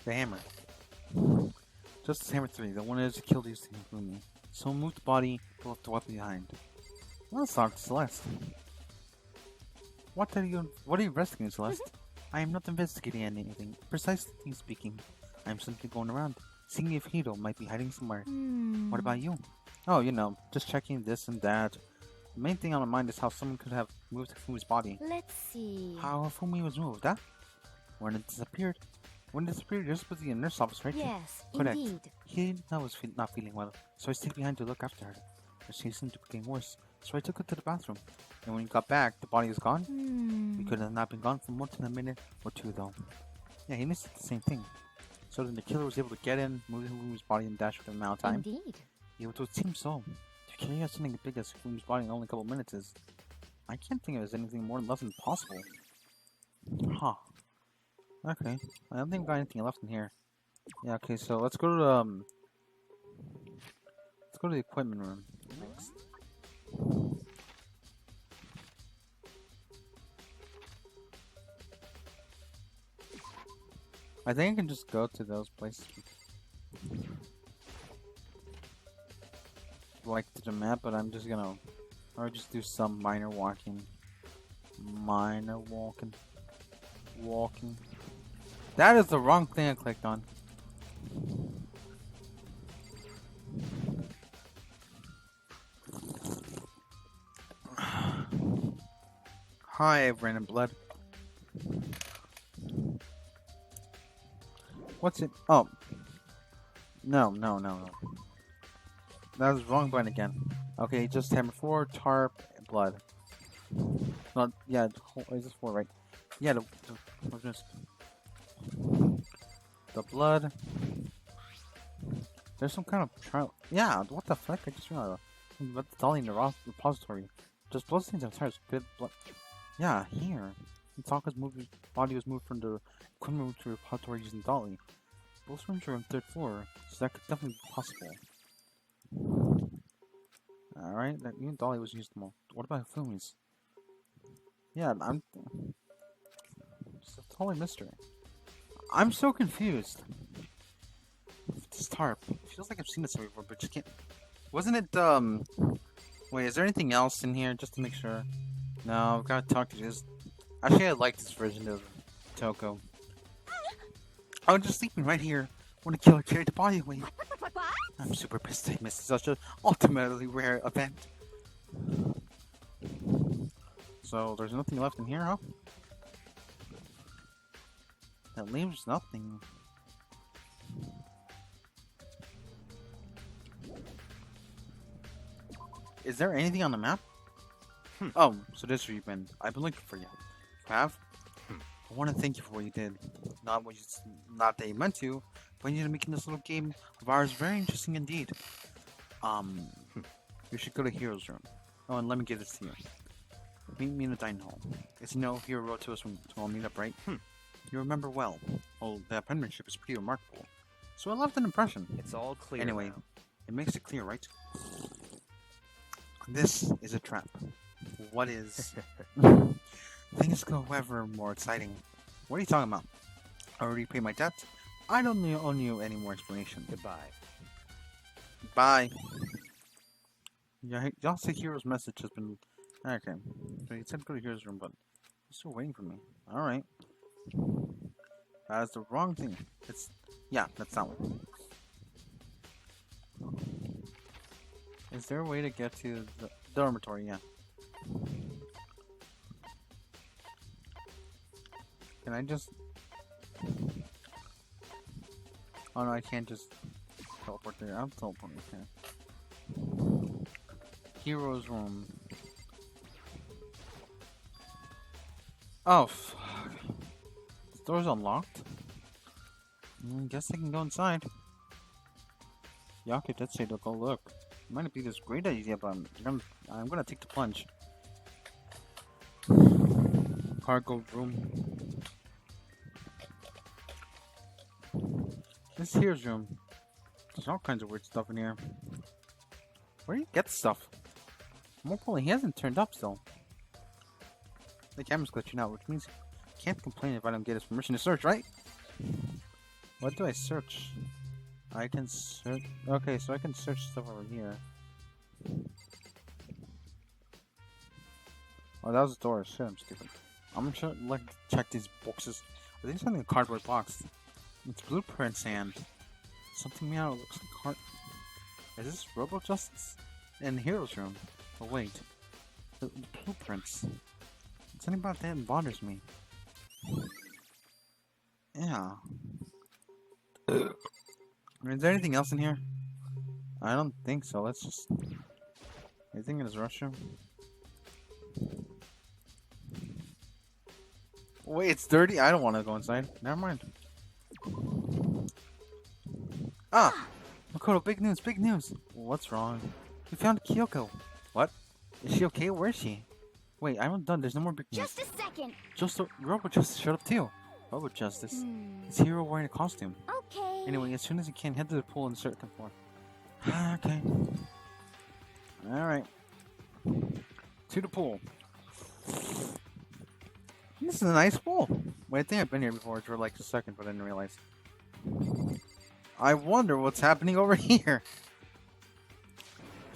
The hammer. Just hammer 3, the one that killed used to include me. So move the body, but left the weapon behind. Well, let's talk to Celeste. What are you investigating, Celeste? I am not investigating anything. Precisely speaking, I am simply going around, seeing if Hito might be hiding somewhere. What about you? Oh, you know, just checking this and that. The main thing on my mind is how someone could have moved Fumi's body. Let's see. How Fumi was moved, huh? When it disappeared. When it disappeared, just was the nurse office, right? Yes, Correct. indeed. He was not feeling well, so I stayed behind to look after her. But she seemed to be getting worse, so I took her to the bathroom. And when we got back, the body was gone. We could have not been gone for more than a minute or two, though. Yeah, he missed the same thing. So then the killer was able to get in, move Fumi's body, and dash within an amount of time. Indeed. Yeah, it would seem so. To carry out something as big as Fumi's body in only a couple minutes is... I can't think of it as anything more than less than possible. Huh. Okay. I don't think we got anything left in here. Yeah, okay, so let's go to the, let's go to the equipment room next. I think I can just go to those places. Like to the map, but I'm just gonna, or just do some minor walking. Minor walking. Walking. That is the wrong thing I clicked on. Hi, Brandon Blood. What's it? Oh. No. That was wrong button again. Okay, just hammer 4, tarp, blood. Not, yeah, is this 4, right? Yeah, what's this? The blood. There's some kind of trial. Yeah, what the fuck? I just realized. But the dolly in the repository. Just bloodstains and tires. Good blood. Yeah, here. Mitaka's body was moved from the equipment room to the repository using dolly. Both rooms are on the 3rd floor, so that could definitely be possible. Alright, that even dolly was used more. What about Fumi's? Yeah, it's a totally mystery. I'm so confused. This tarp. It feels like I've seen this before, but just can't. Wasn't it, Wait, is there anything else in here, just to make sure? No, I've got to talk to this. Actually, I like this version of Toko. I was just sleeping right here when the killer carried the body away. What? I'm super pissed I missed such an ultimately rare event. So, there's nothing left in here, huh? That leaves nothing. Is there anything on the map? Oh, so this is where you've been. I've been looking for you. You have? I want to thank you for what you did. Not that you meant to, but you making this little game of ours very interesting indeed. You should go to Hero's room. Oh, and let me give this to you. Meet me in the dining hall. It's Hero wrote to us from small meetup, right? You remember well. Oh, that penmanship is pretty remarkable. So I left an impression. It's all clear. Anyway, now. it makes it clear, right? This is a trap. What is? Things go ever more exciting. What are you talking about? I already paid my debt. I don't owe you any more explanation. Goodbye. Bye. Yeah, y'all say Hero's message has been... Okay. So he said go to Hero's room, but he's still waiting for me. Alright. That's the wrong thing. It's... Yeah, that's that one. Is there a way to get to the dormitory? Yeah. Can I just... Oh no, I can't just teleport there. I'll teleport there. Hero's room. Oh, fuck. This door's unlocked? Guess I can go inside. Yaku did say to go look. It might not be this great idea, but I'm gonna take the plunge. Cargo room. This here's room. There's all kinds of weird stuff in here. Where do you get stuff? More importantly, he hasn't turned up still. The camera's glitching out, which means I can't complain if I don't get his permission to search, right? What do I search? I can search... Okay, so I can search stuff over here. Oh, that was the door. Shit, I'm stupid. I'm gonna check these boxes. I think it's something in a cardboard box. It's blueprints and... Something meow looks like card... Is this Robo Justice? In the Hero's room. Oh wait. The blueprints. Something about that bothers me. Yeah. Is there anything else in here? I don't think so. Let's just... Anything in his restroom? Wait, it's dirty? I don't want to go inside. Never mind. Ah! Makoto, big news, big news! What's wrong? We found Kyoko. What? Is she okay? Where is she? Wait, I'm done. There's no more big news. Just a second. Robo Justice showed up too. Robo Justice? Is Hero wearing a costume? Okay. Anyway, as soon as you can, head to the pool on the 2nd floor. Okay. Alright. To the pool. This is a nice pool. Wait, I think I've been here before for like a second, but I didn't realize. I wonder what's happening over here.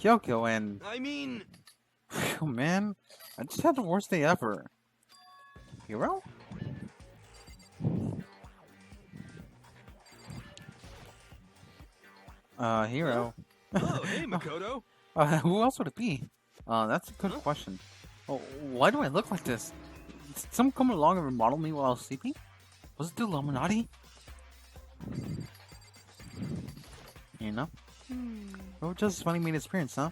Kyoko and... I mean... Phew, man. I just had the worst day ever. Hero? Hero. Oh, hey, Makoto. Who else would it be? That's a good question. Oh, why do I look like this? Did someone come along and remodel me while I was sleeping? Was it the Illuminati? You know? Oh, just finally made his appearance, huh?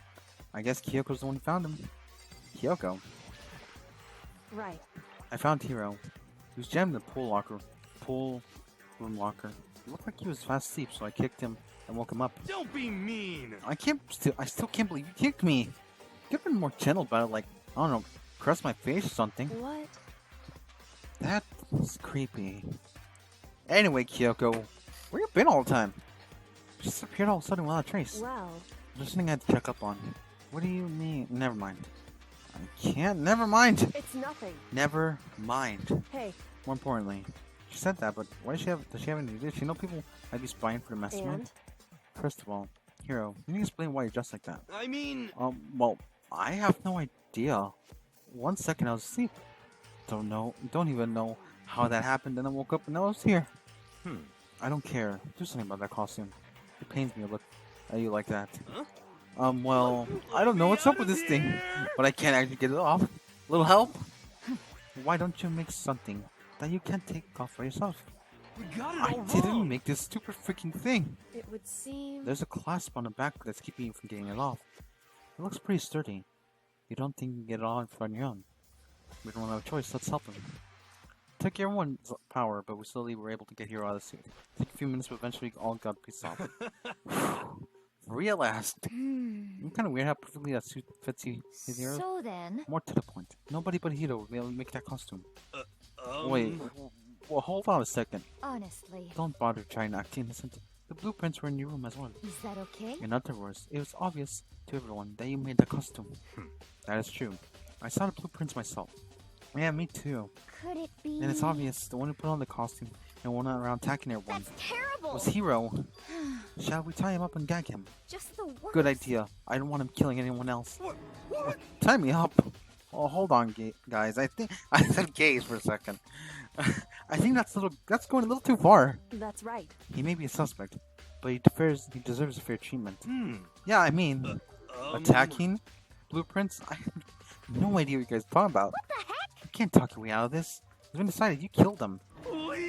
I guess Kyoko's the one who found him. Kyoko. Right. I found Hiro. He was jammed in the pool room locker. It looked like he was fast asleep, so I kicked him and woke him up. Don't be mean. I still can't believe you kicked me. You could have been more gentle about it, like, I don't know, press my face or something. What? That was creepy. Anyway, Kyoko, where you been all the time? You just appeared all of a sudden without a trace. Well, There's something I had to check up on. What do you mean? Never mind. I can't. Never mind. it's nothing. Never mind. Hey, More importantly, she said that, but why does she have? Does she have any idea? Does she know people might be spying for the mastermind? and? First of all, Hiro, you need to explain why you're dressed like that. I mean, Well, I have no idea. 1 second I was asleep. Don't even know how that happened. Then I woke up and I was here. I don't care. Do something about that costume. It pains me to look at you like that. Huh? Well, I don't know what's up with this thing, but I can't actually get it off. Little help? Why don't you make something that you can't take off for yourself? we got it I all didn't wrong. make this stupid freaking thing. It would seem. There's a clasp on the back that's keeping you from getting it off. It looks pretty sturdy. You don't think you can get it on on your own? We don't have a choice. Let's help him. Took everyone's power, but we slowly were able to get Hiro out of the suit. Took a few minutes, but eventually all got pissed off. Realized. It's kind of weird how perfectly that suit fits you, Hiro. So then, More to the point. Nobody but Hiro would be able to make that costume. Um, Wait. Well, hold on a second. honestly, Don't bother trying to act innocent. The blueprints were in your room as well. is that okay? In other words, it was obvious to everyone that you made the costume. That is true. I saw the blueprints myself. Yeah, me too. Could it be? And it's obvious the one who put on the costume and went around attacking everyone That's terrible. was Hiro. Shall we tie him up and gag him? Just the worst. Good idea. I don't want him killing anyone else. What? Tie me up. Oh, hold on, guys. I think I said gays for a second. I think that's going a little too far. That's right. He may be a suspect, but he deserves a fair treatment. Yeah, I mean, attacking blueprints. I have no idea what you guys are talking about. What the heck? You can't talk your way out of this. It's been decided you killed them.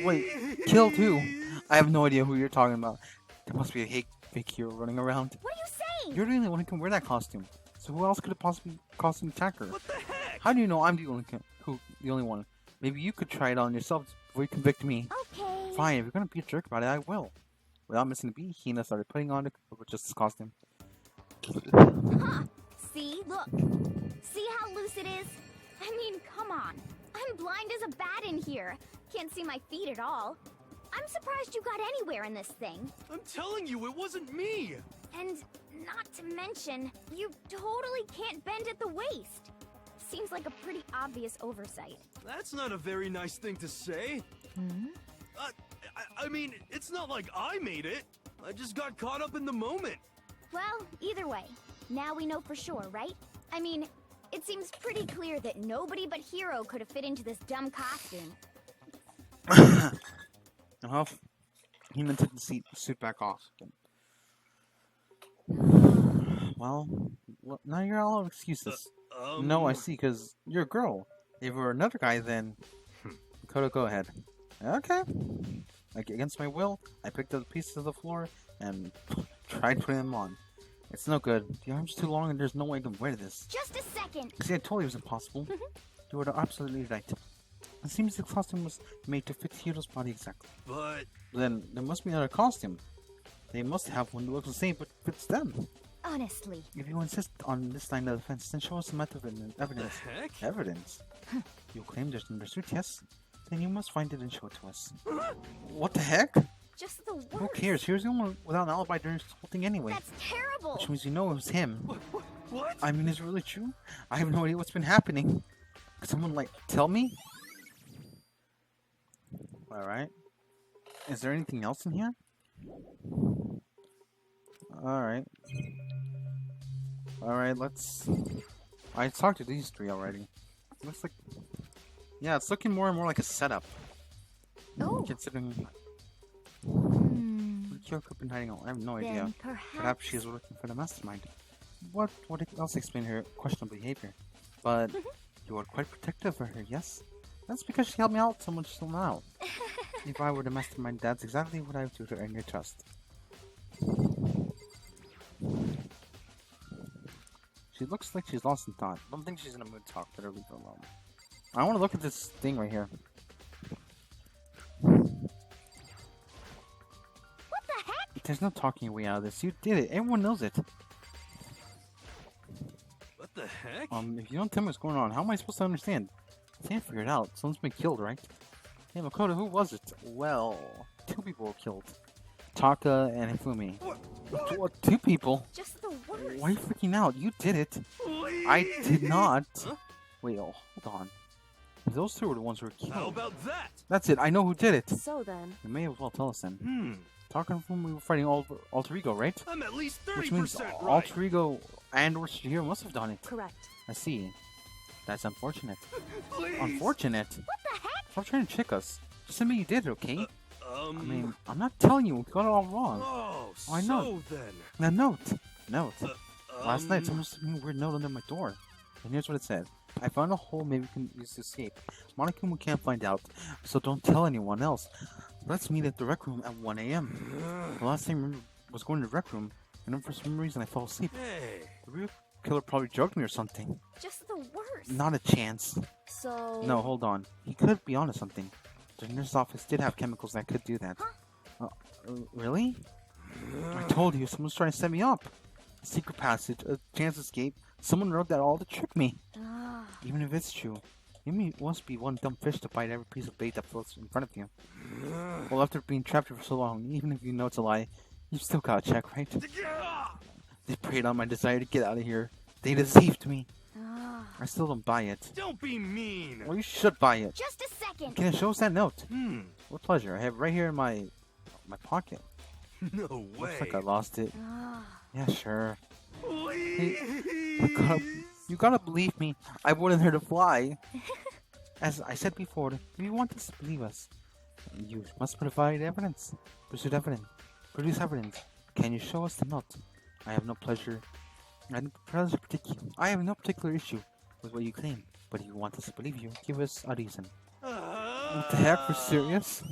Wait, killed who? I have no idea who you're talking about. There must be a fake hero running around. What are you saying? You're the only one who can wear that costume. So who else could have possibly costume attacker? What the heck? How do you know I'm the only one? Maybe you could try it on yourself before you convict me. Okay. Fine, if you're gonna be a jerk about it, I will. Without missing a beat, Hina started putting on just his costume. Huh. See? Look. See how loose it is? I mean, come on. I'm blind as a bat in here. Can't see my feet at all. I'm surprised you got anywhere in this thing. I'm telling you, it wasn't me. And not to mention, you totally can't bend at the waist. Seems like a pretty obvious oversight. That's not a very nice thing to say. I mean, it's not like I made it. I just got caught up in the moment. Well, either way, now we know for sure, right? I mean, it seems pretty clear that nobody but Hiro could have fit into this dumb costume. Well, Hina took the suit back off. Well, now you're all excuses. No, I see, because you're a girl. If you were another guy, then... Kodo, go ahead. Okay. Like, against my will, I picked up the pieces of the floor and tried putting them on. It's no good. The arm's too long and there's no way I can wear this. Just a second. See, I told you it was impossible. You were absolutely right. It seems the costume was made to fit Hiro's body exactly. But Then there must be another costume. They must have one that looks the same but fits them. Honestly. If you insist on this line of defense, then show us some evidence. heck? Evidence? You claim there's another suit, yes? Then you must find it and show it to us. What the heck? Just the worst. Who cares? Here's the only one without an alibi during this whole thing anyway. That's terrible. Which means you know it was him. What? I mean, is it really true? I have no idea what's been happening. Could someone, like, tell me? Alright. Is there anything else in here? Alright. Alright, let's... I talked to these three already. Looks like... Yeah, it's looking more and more like a setup. Oh. Considering... Hmm. Kyoko been hiding out. I have no idea. Then Perhaps she is working for the mastermind. What else explain her questionable behavior? But you are quite protective of her, yes? That's because she helped me out so much till now. If I were the mastermind, that's exactly what I would do to earn your trust. She looks like she's lost in thought. Don't think she's in a mood to talk. Better leave her alone. I want to look at this thing right here. What the heck? There's no talking your way out of this. You did it. Everyone knows it. What the heck? If you don't tell me what's going on, how am I supposed to understand? I can't figure it out. Someone's been killed, right? Hey, Makoto, who was it? Well, 2 people were killed. Taka and Hifumi. What? 2 people? Just the worst. Why are you freaking out? You did it. Please. I did not. Huh? Wait, hold on. Those 2 were the ones who were killed. How about that? That's it. I know who did it. So then, You may as well tell us then. Taka and Hifumi were fighting alter ego, right? I'm at least 30% Which means right. alter ego and or Shihiro must have done it. correct. I see. That's unfortunate. Please. Unfortunate? What the heck? Stop trying to trick us. Just admit you did it, okay? I I mean, I'm not telling you. We got it all wrong. Oh, I know. so then. Now, note. Last night, um, someone sent me a weird note under my door. And here's what it said. I found a hole maybe we can use to escape. Monokuma can't find out, so don't tell anyone else. Let's meet at the rec room at 1 a.m. The last thing I remember was going to the rec room, and then for some reason I fell asleep. Hey. The real killer probably drugged me or something. Just the worst. Not a chance. So... No, hold on. He could be onto something. The nurse's office did have chemicals that could do that. Really? I told you, someone's trying to set me up. A secret passage, a chance to escape. Someone wrote that all to trick me. Ah. Even if it's true, you must be one dumb fish to bite every piece of bait that floats in front of you. Well, after being trapped here for so long, even if you know it's a lie, you still gotta check, right? They preyed on my desire to get out of here. They deceived me. Ah. I still don't buy it. Don't be mean. Well, you should buy it. Just a second. Can you show us that note? With pleasure. I have it right here in my pocket. No way. Looks like I lost it. Ah. Yeah, sure. Please. You gotta believe me. I wouldn't hurt a fly. As I said before, if you want us to believe us, you must provide evidence. Produce evidence. Can you show us the note? I have no particular issue with what you claim, but if you want us to believe you, give us a reason. What the heck? We're serious?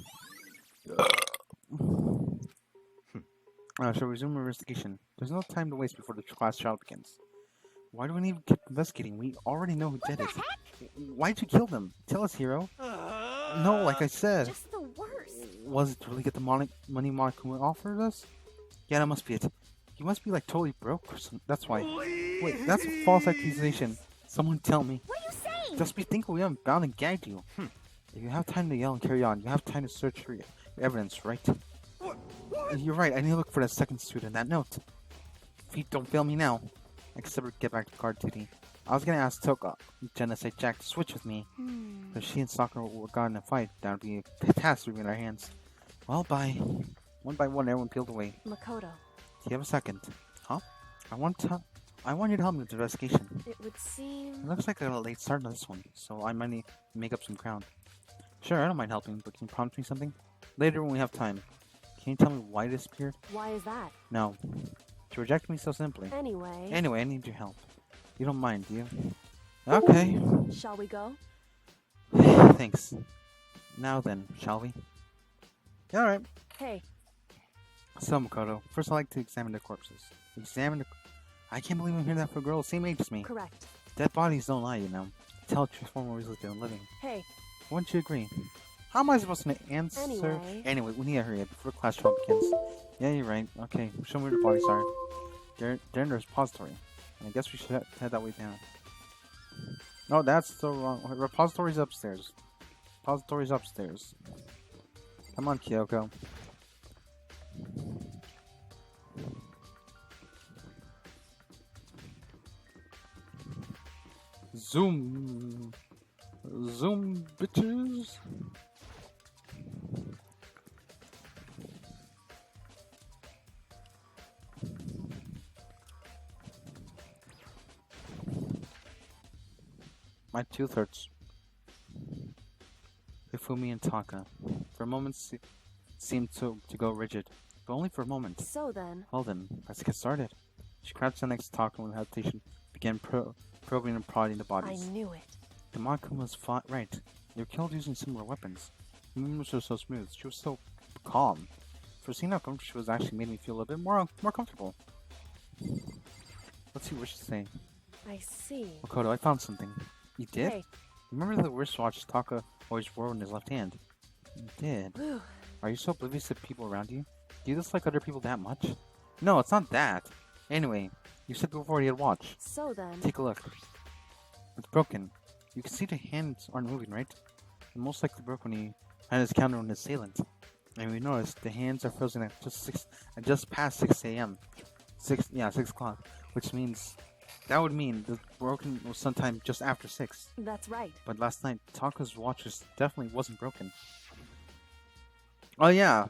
Shall we resume our investigation? There's no time to waste before the class trial begins. Why do we need to keep investigating? We already know who did it. Why'd you kill them? Tell us, hero. No, like I said. Just the worst. Was it to really get the money Monokuma offered us? Yeah, that must be it. You must be like totally broke or something. That's why. Wait, that's a false accusation. Someone tell me. What are you saying? Just be thinking we haven't bound and gagged you. If you have time to yell and carry on, you have time to search for your evidence, right? You're right, I need to look for that second student, that note. Feet don't fail me now. I guess I better get back to guard duty. I was gonna ask Toka, Jen to say Jack to switch with me. If she and Sakura were got in a fight, that would be a catastrophe in our hands. Well, bye. One by one, everyone peeled away. Makoto, Do you have a second? Huh? I want you to help me with the investigation. it would seem... It looks like I got a late start on this one, so I might need to make up some ground. Sure, I don't mind helping, but can you promise me something? Later when we have time. Can you tell me why it disappeared? Why is that? No. To reject me so simply. Anyway... Anyway, I need your help. You don't mind, do you? Okay. Shall we go? Thanks. Now then, shall we? Alright. Hey, So, Makoto, first I'd like to examine the corpses. I can't believe I'm hearing that for a girl the same age as me. correct. Dead bodies don't lie, you know. Tell the truth far more easily than living. Hey, Wouldn't you agree? How am I supposed to answer? Anyway, we need to hurry up before class trial begins. Yeah, you're right. Okay, show me where the bodies are. They're in the repository. I guess we should head that way down. No, that's the wrong... Repository's upstairs. Repository's upstairs. Come on, Kyoko. Zoom. Zoom, bitches. My tooth hurts. Hifumi and Taka. For a moment, seemed to go rigid, but only for a moment. so then... Well then, let's get started. She crouched down next to Taka and with hesitation began probing and prodding the I bodies. knew it. The Monokuma fought right. They were killed using similar weapons. The movements were so smooth. She was so calm. For seeing how comfortable she was actually made me feel a bit more comfortable. Let's see what she say. I see. Makoto, I found something. You did? Hey. Remember the wristwatch Taka always wore in his left hand? You did. Whew. Are you so oblivious to people around you? Do you dislike other people that much? No, it's not that. Anyway, you said before you had a watch. So then. Take a look. It's broken. You can see the hands aren't moving, right? They're most likely broken when he had his counter on his assailant. And we noticed the hands are frozen at just past 6 a.m. 6 o'clock, which means that would mean the broken was sometime just after 6. That's right. But last night, Taka's watch definitely wasn't broken. Oh yeah,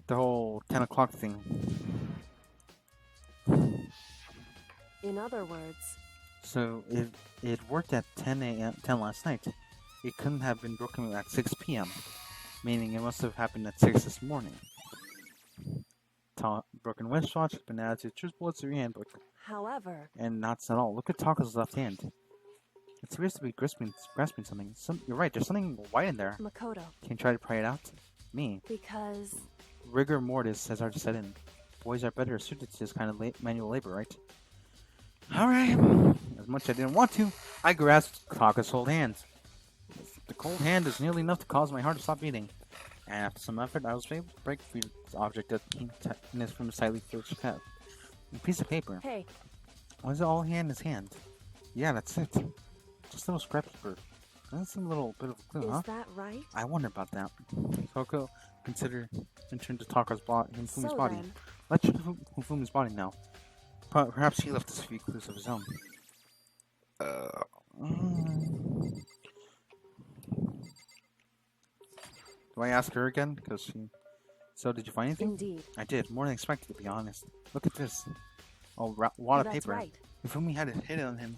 the whole 10 o'clock thing. In other words, So it worked at 10 last night. It couldn't have been broken at 6 p.m. Meaning it must have happened at 6 this morning. Broken wristwatch has been added to Truth Bullets or handbook. however, And not at all. Look at Taka's left hand. It appears to be grasping something. You're right, there's something white in there. Makoto, Can you try to pry it out? Me. because Rigor mortis has already set in. Boys are better suited to this kind of manual labor, right? Alright. As much as I didn't want to, I grasped Taka's whole hand. The cold hand is nearly enough to cause my heart to stop beating. And after some effort, I was able to break free the object that came from a slightly flinched cat. A piece of paper. hey, Was it all he had in his hand? Yeah, that's it. Just a little scrap paper. Doesn't seem a little bit of a clue, is huh? that right? I wonder about that. Toko, consider and turn to Taka's Hifumi's So body. then, Let's check Hifumi's body now. Perhaps he left us a few clues of his own. Do I ask her again? Because she... So, did you find anything? indeed, I did. More than expected, to be honest. Look at this. Oh, wad of that's paper. right. Hifumi had it hidden on him.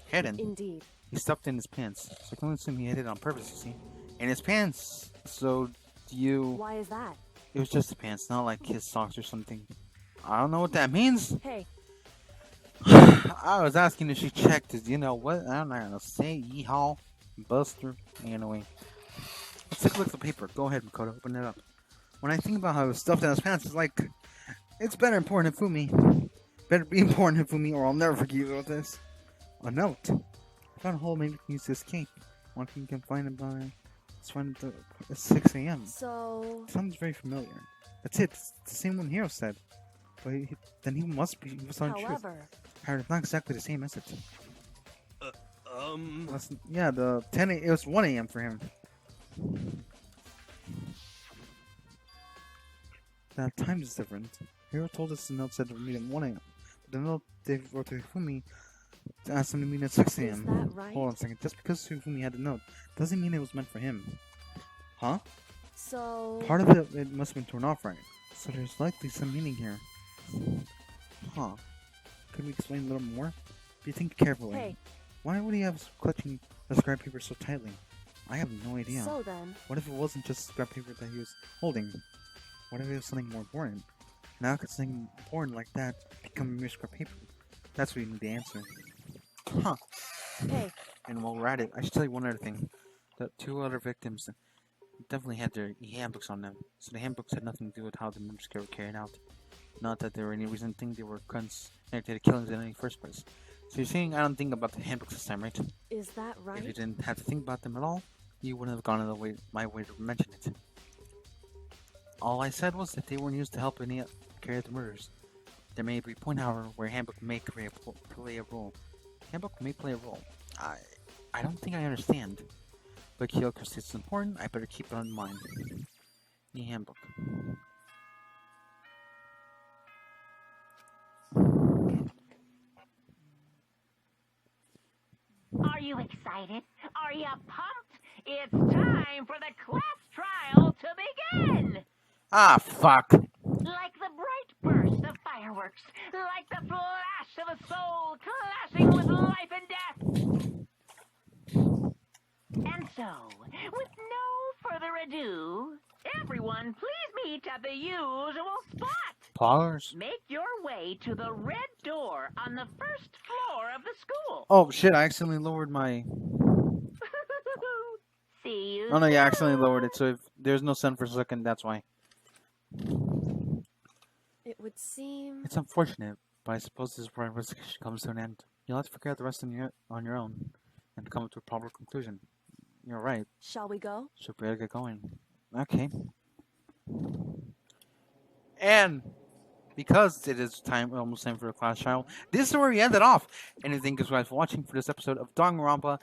Hidden? Indeed. He stuffed it in his pants. So I can assume he hid it on purpose, you see. In his pants! So, do you... Why is that? It was just the pants, not like his socks or something. I don't know what that means. Hey, I was asking if she checked. You know what? I don't know. Say yeehaw, Buster. Anyway, let's take a look at the paper. Go ahead, Makoto. Open it up. When I think about how it was stuffed in his pants, it's like it's better important Hifumi. Better be important Hifumi, or I'll never forgive you about this. A note. I found a hole. Maybe we can use this cape. One thing you can find it by. Let's find it at 6 a.m. so Sounds very familiar. That's it. It's the same one Hero said. But then he was telling the truth. however, It's not exactly the same, is it? Um. Yeah, the 10 a.m. It was 1 a.m. for him. That time is different. Hero told us the note said to meet at 1 a.m. The note they wrote to Hifumi to ask him to meet at 6 a.m. is that right? Hold on a second. Just because Hifumi had the note doesn't mean it was meant for him. Huh? So Part of it must have been torn off right. So there's likely some meaning here. Huh. Could we explain a little more? If you think carefully. hey, Why would he have clutching the scrap paper so tightly? I have no idea. so then, What if it wasn't just scrap paper that he was holding? What if it was something more important? And how could something important like that become mere scrap paper? That's where you need the answer. Huh. hey, And while we're at it, I should tell you one other thing. The 2 other victims definitely had their handbooks on them, so the handbooks had nothing to do with how the murders were carried out. Not that there were any reason to think they were connected killings in any first place. So you're saying I don't think about the handbooks this time, right? is that If you right? didn't have to think about them at all, you wouldn't have gone out of my way to mention it. All I said was that they weren't used to help carry out the murders. There may be a point, however, where handbook may play a role. Handbook may play a role. I don't think I understand. But Kyoko says it's important, I better keep it in mind. The handbook. Are you excited? Are you pumped? It's time for the class trial to begin! Ah, fuck! Like the bright burst of fireworks, like the flash of a soul clashing with life and death. And so, with no further ado, everyone please meet at the usual spot. Plotters? Make your way to the red door on the first floor of the school. Oh shit, I accidentally lowered my... See you Oh no, yeah, I accidentally soon. lowered it, so if there's no sun for a second, that's why. It would seem It's unfortunate, But I suppose this is where investigation comes to an end. You'll have to figure out the rest on your own and come to a proper conclusion. You're right. Shall we go? So we better get going. Okay. And because it is almost time for the class trial, this is where we ended off. And thank you guys for watching for this episode of Danganronpa.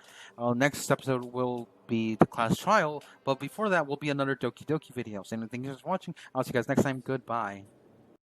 Next episode will be the class trial, but before that will be another Doki Doki video. So thank you guys for watching. I'll see you guys next time. Goodbye.